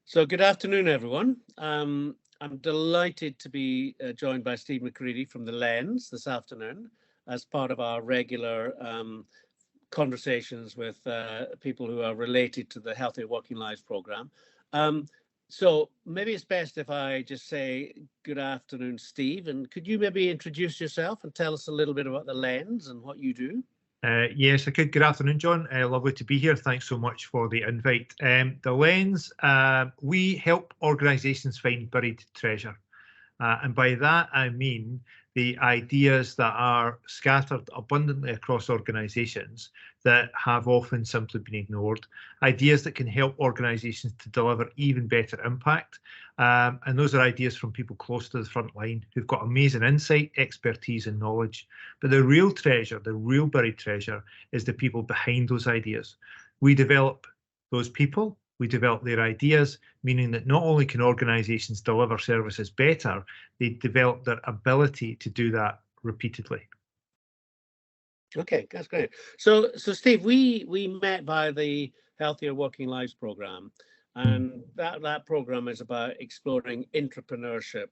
So good afternoon, everyone. I'm delighted to be joined by Steve McCreadie from The Lens this afternoon as part of our regular conversations with people who are related to the Healthier Working Lives program. So maybe it's best if I just say good afternoon, Steve, and could you maybe introduce yourself and tell us a little bit about The Lens and what you do? Yes, I could. Good afternoon, John. Lovely to be here. Thanks so much for the invite. The Lens, we help organisations find buried treasure. And by that, I mean the ideas that are scattered abundantly across organisations that have often simply been ignored, ideas that can help organisations to deliver even better impact. And those are ideas from people close to the front line who've got amazing insight, expertise and knowledge. But the real treasure, the real buried treasure, is the people behind those ideas. We develop those people. We develop their ideas, meaning that not only can organisations deliver services better, they develop their ability to do that repeatedly. Okay, that's great. So Steve, we met via the Healthier Working Lives program, and that program is about exploring intrapreneurship.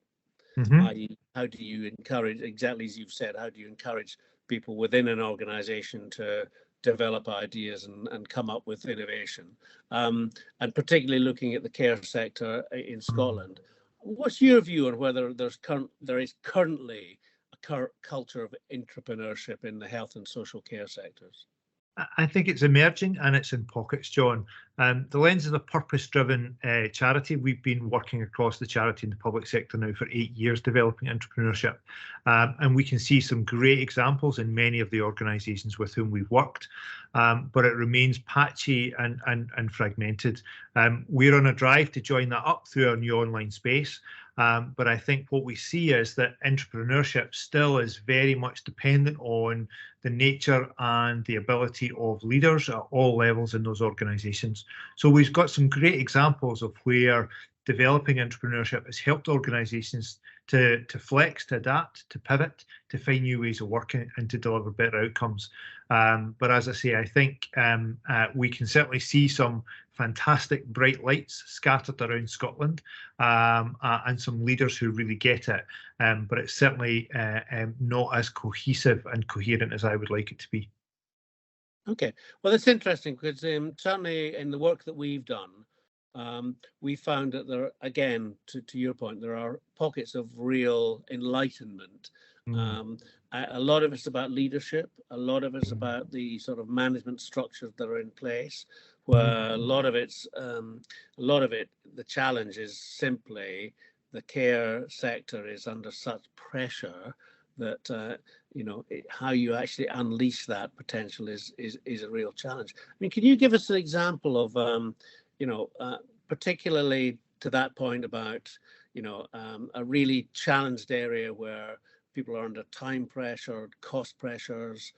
I.e., how do you encourage, exactly as you've said, how do you encourage people within an organisation to develop ideas and come up with innovation, and particularly looking at the care sector in Scotland. What's your view on whether there is currently a culture of intrapreneurship in the health and social care sectors? I think it's emerging and it's in pockets, John. The Lens is a purpose-driven charity. We've been working across the charity and the public sector now for 8 years developing intrapreneurship. And we can see some great examples in many of the organisations with whom we've worked, but it remains patchy and fragmented. We're on a drive to join that up through our new online space. But I think what we see is that intrapreneurship still is very much dependent on the nature and the ability of leaders at all levels in those organisations. So we've got some great examples of where developing intrapreneurship has helped organisations to flex, to adapt, to pivot, to find new ways of working and to deliver better outcomes. But as I say, I think we can certainly see some fantastic bright lights scattered around Scotland and some leaders who really get it. But it's certainly not as cohesive and coherent as I would like it to be. Okay, well, that's interesting because certainly in the work that we've done, we found that there, again, to your point, there are pockets of real enlightenment. A lot of it's about leadership. A lot of it's about the sort of management structures that are in place. Where a lot of it, the challenge is simply the care sector is under such pressure that how you actually unleash that potential is a real challenge. I mean, can you give us an example of particularly to that point about, a really challenged area where people are under time pressure, cost pressures?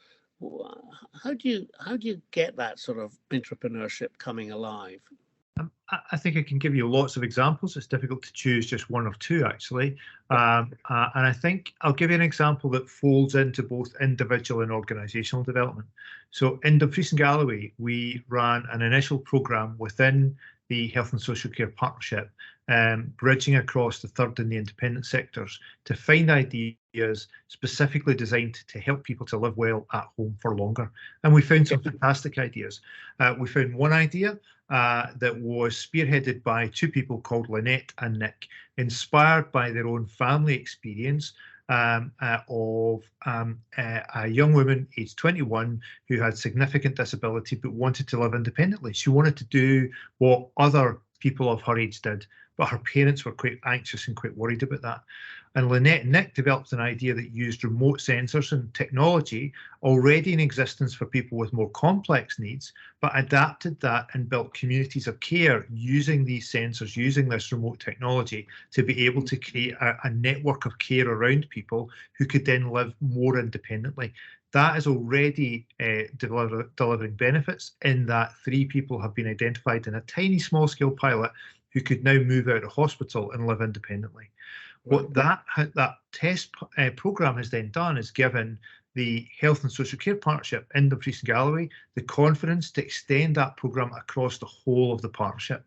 How do you get that sort of intrapreneurship coming alive? I think I can give you lots of examples. It's difficult to choose just one or two, actually. And I think I'll give you an example that folds into both individual and organisational development. So in Dumfries and Galloway, we ran an initial programme within the Health and Social Care Partnership, bridging across the third and the independent sectors to find ideas specifically designed to help people to live well at home for longer. And we found some fantastic ideas. We found one idea that was spearheaded by two people called Lynette and Nick, inspired by their own family experience of a young woman aged 21 who had significant disability but wanted to live independently. She wanted to do what other people of her age did, but her parents were quite anxious and quite worried about that. And Lynette and Nick developed an idea that used remote sensors and technology already in existence for people with more complex needs, but adapted that and built communities of care using these sensors, using this remote technology to be able to create a network of care around people who could then live more independently. That is already delivering benefits in that 3 people have been identified in a tiny small scale pilot who could now move out of hospital and live independently. What that test programme has then done is given the Health and Social Care Partnership in Dumfries and Galloway the confidence to extend that programme across the whole of the partnership.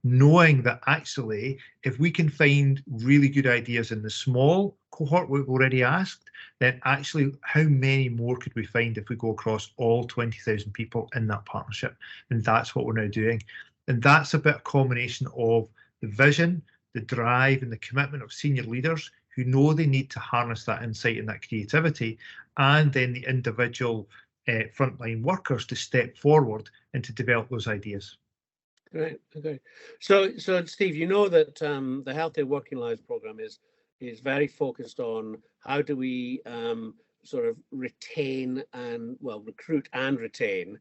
knowing that actually, if we can find really good ideas in the small cohort we've already asked, then actually how many more could we find if we go across all 20,000 people in that partnership? And that's what we're now doing. And that's a bit of combination of the vision, the drive and the commitment of senior leaders who know they need to harness that insight and that creativity, and then the individual frontline workers to step forward and to develop those ideas. Great. Okay. So Steve, you know that the Healthier Working Lives program is very focused on how do we sort of retain and recruit and retain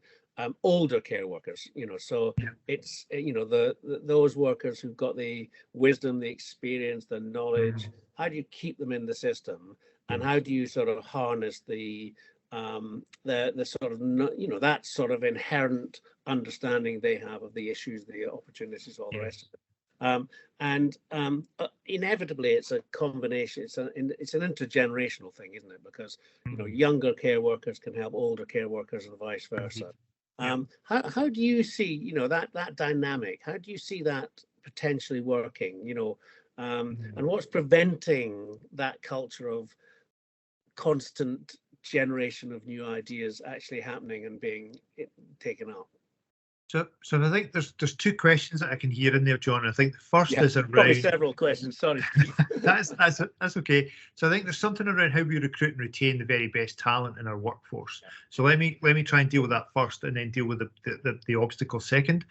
older care workers. So yeah. It's those workers who've got the wisdom, the experience, the knowledge. How do you keep them in the system, and how do you sort of harness the sort of that sort of inherent understanding they have of the issues, the opportunities, all the rest of it. Inevitably, it's a combination. It's an intergenerational thing, isn't it? Because younger care workers can help older care workers, and vice versa. How do you see that dynamic? How do you see that potentially working? And what's preventing that culture of constant generation of new ideas actually happening and being taken up? So I think there's two questions that I can hear in there, John. I think the first is around probably several questions. Sorry, Steve. that's okay. So I think there's something around how we recruit and retain the very best talent in our workforce. So let me try and deal with that first, and then deal with the obstacle second.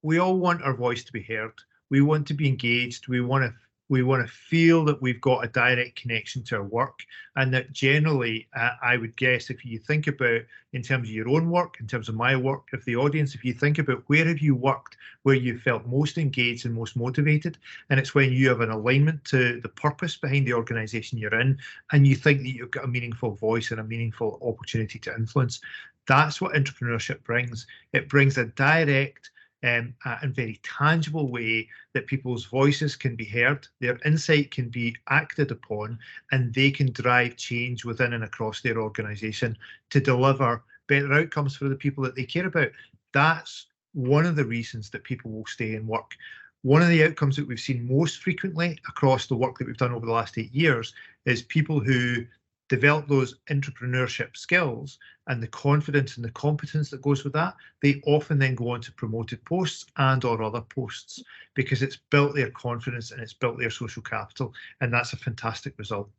We all want our voice to be heard. We want to be engaged. We want to feel that we've got a direct connection to our work, and that generally, I would guess, if you think about in terms of your own work, in terms of my work, if you think about where have you worked, where you felt most engaged and most motivated, and it's when you have an alignment to the purpose behind the organisation you're in, and you think that you've got a meaningful voice and a meaningful opportunity to influence. That's what intrapreneurship brings. It brings a direct and very tangible way that people's voices can be heard, their insight can be acted upon, and they can drive change within and across their organisation to deliver better outcomes for the people that they care about. That's one of the reasons that people will stay and work. One of the outcomes that we've seen most frequently across the work that we've done over the last 8 years is people who develop those intrapreneurship skills and the confidence and the competence that goes with that, they often then go on to promoted posts and or other posts, because it's built their confidence and it's built their social capital, and that's a fantastic result.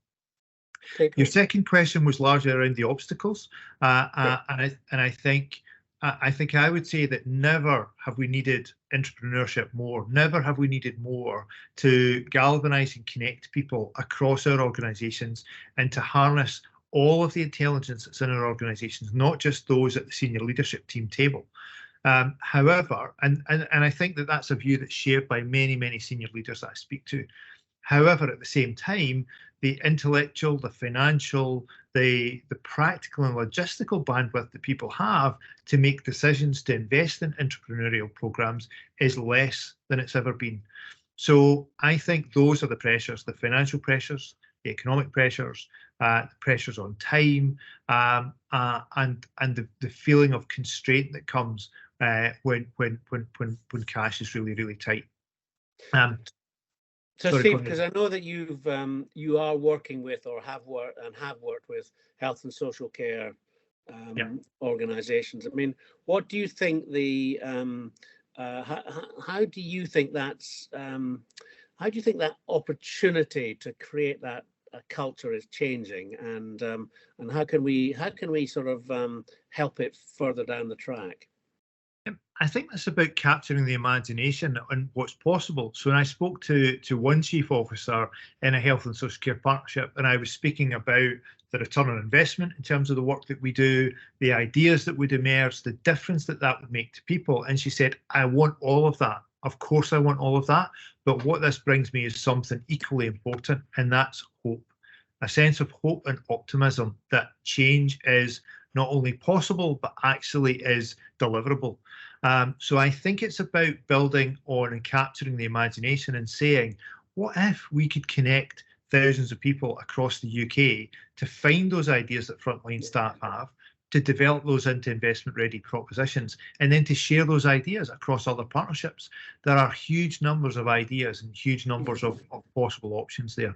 Okay, cool. Your second question was largely around the obstacles, and I think I would say that never have we needed intrapreneurship more. Never have we needed more to galvanise and connect people across our organisations and to harness all of the intelligence that's in our organisations, not just those at the senior leadership team table. However, and I think that that's a view that's shared by many, many senior leaders that I speak to. However, at the same time, the intellectual, the financial, the practical and logistical bandwidth that people have to make decisions to invest in entrepreneurial programs is less than it's ever been. So I think those are the pressures, the financial pressures, the economic pressures, the pressures on time, and the feeling of constraint that comes when cash is really, really tight. So Steve, because I know that you are working with or have worked with health and social care organisations. I mean, what do you think how do you think that opportunity to create that culture is changing, and how can we sort of help it further down the track? I think that's about capturing the imagination and what's possible. So when I spoke to one chief officer in a health and social care partnership, and I was speaking about the return on investment in terms of the work that we do, the ideas that would emerge, the difference that would make to people. And she said, I want all of that. Of course, I want all of that. But what this brings me is something equally important, and that's hope. A sense of hope and optimism that change is not only possible, but actually is deliverable. So I think it's about building on and capturing the imagination and saying, what if we could connect thousands of people across the UK to find those ideas that frontline staff have, to develop those into investment-ready propositions, and then to share those ideas across other partnerships. There are huge numbers of ideas and huge numbers of possible options there.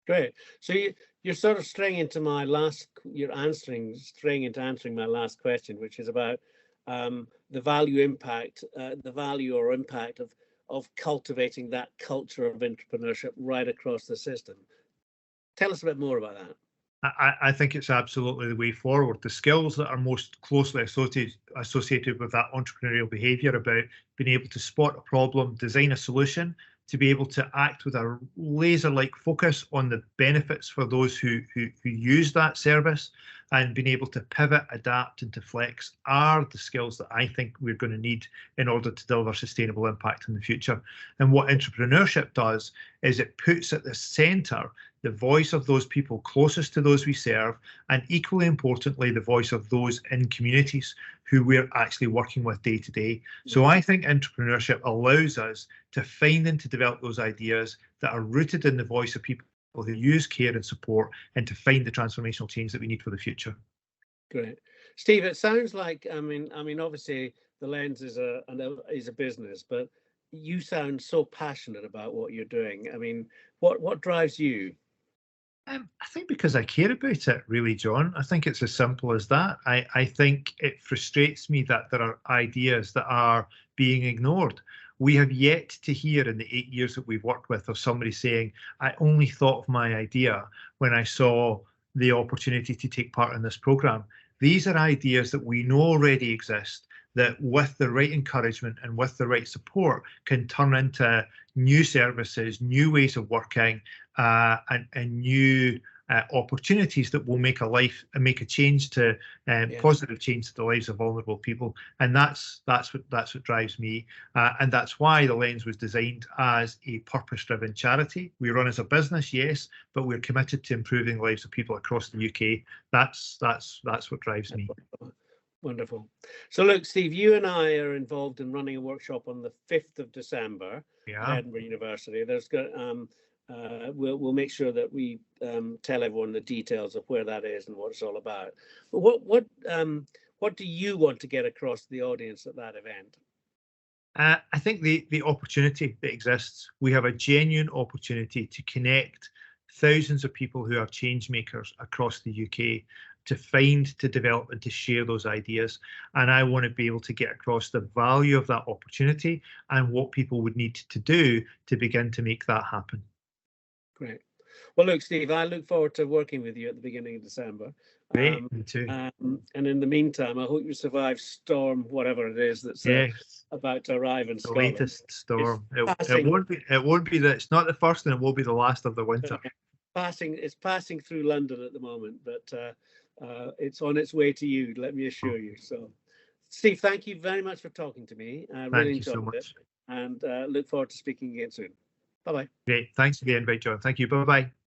Great. So you're sort of straying into my last, straying into answering my last question, which is about the value or impact of cultivating that culture of entrepreneurship right across the system. Tell us a bit more about that. I think it's absolutely the way forward. The skills that are most closely associated with that entrepreneurial behaviour, about being able to spot a problem, design a solution, to be able to act with a laser-like focus on the benefits for those who use that service, and being able to pivot, adapt, and to flex, are the skills that I think we're going to need in order to deliver sustainable impact in the future. And what Intrapreneurship does is it puts at the centre the voice of those people closest to those we serve, and equally importantly, the voice of those in communities who we're actually working with day to day. So I think Intrapreneurship allows us to find and to develop those ideas that are rooted in the voice of people who use care and support, and to find the transformational change that we need for the future. Great. Steve, it sounds like, I mean, obviously the Lens is a business, but you sound so passionate about what you're doing. I mean, what drives you? I think because I care about it, really, John. I think it's as simple as that. I think it frustrates me that there are ideas that are being ignored. We have yet to hear in the 8 years that we've worked with of somebody saying, I only thought of my idea when I saw the opportunity to take part in this programme. These are ideas that we know already exist, that with the right encouragement and with the right support can turn into new services, new ways of working, and new opportunities that will make a change to positive change to the lives of vulnerable people. And that's what drives me, and that's why the Lens was designed as a purpose-driven charity. We run as a business, yes, but we're committed to improving the lives of people across the UK. That's what drives me. Wonderful. So look, Steve, you and I are involved in running a workshop on the 5th of December at Edinburgh University. There's we'll make sure that we tell everyone the details of where that is and what it's all about. But what do you want to get across to the audience at that event? I think the opportunity that exists, we have a genuine opportunity to connect thousands of people who are change makers across the UK, to find, to develop, and to share those ideas. And I want to be able to get across the value of that opportunity and what people would need to do to begin to make that happen. Great. Well, look, Steve, I look forward to working with you at the beginning of December. Great, me too. And in the meantime, I hope you survive storm, whatever it is that's about to arrive in Scotland. The latest storm. It won't be it's not the first, and it will be the last of the winter. It's passing through London at the moment, but it's on its way to you, let me assure you. So, Steve, thank you very much for talking to me. I really enjoyed it, and look forward to speaking again soon. Bye-bye. Great. Thanks again, John. Thank you. Bye-bye.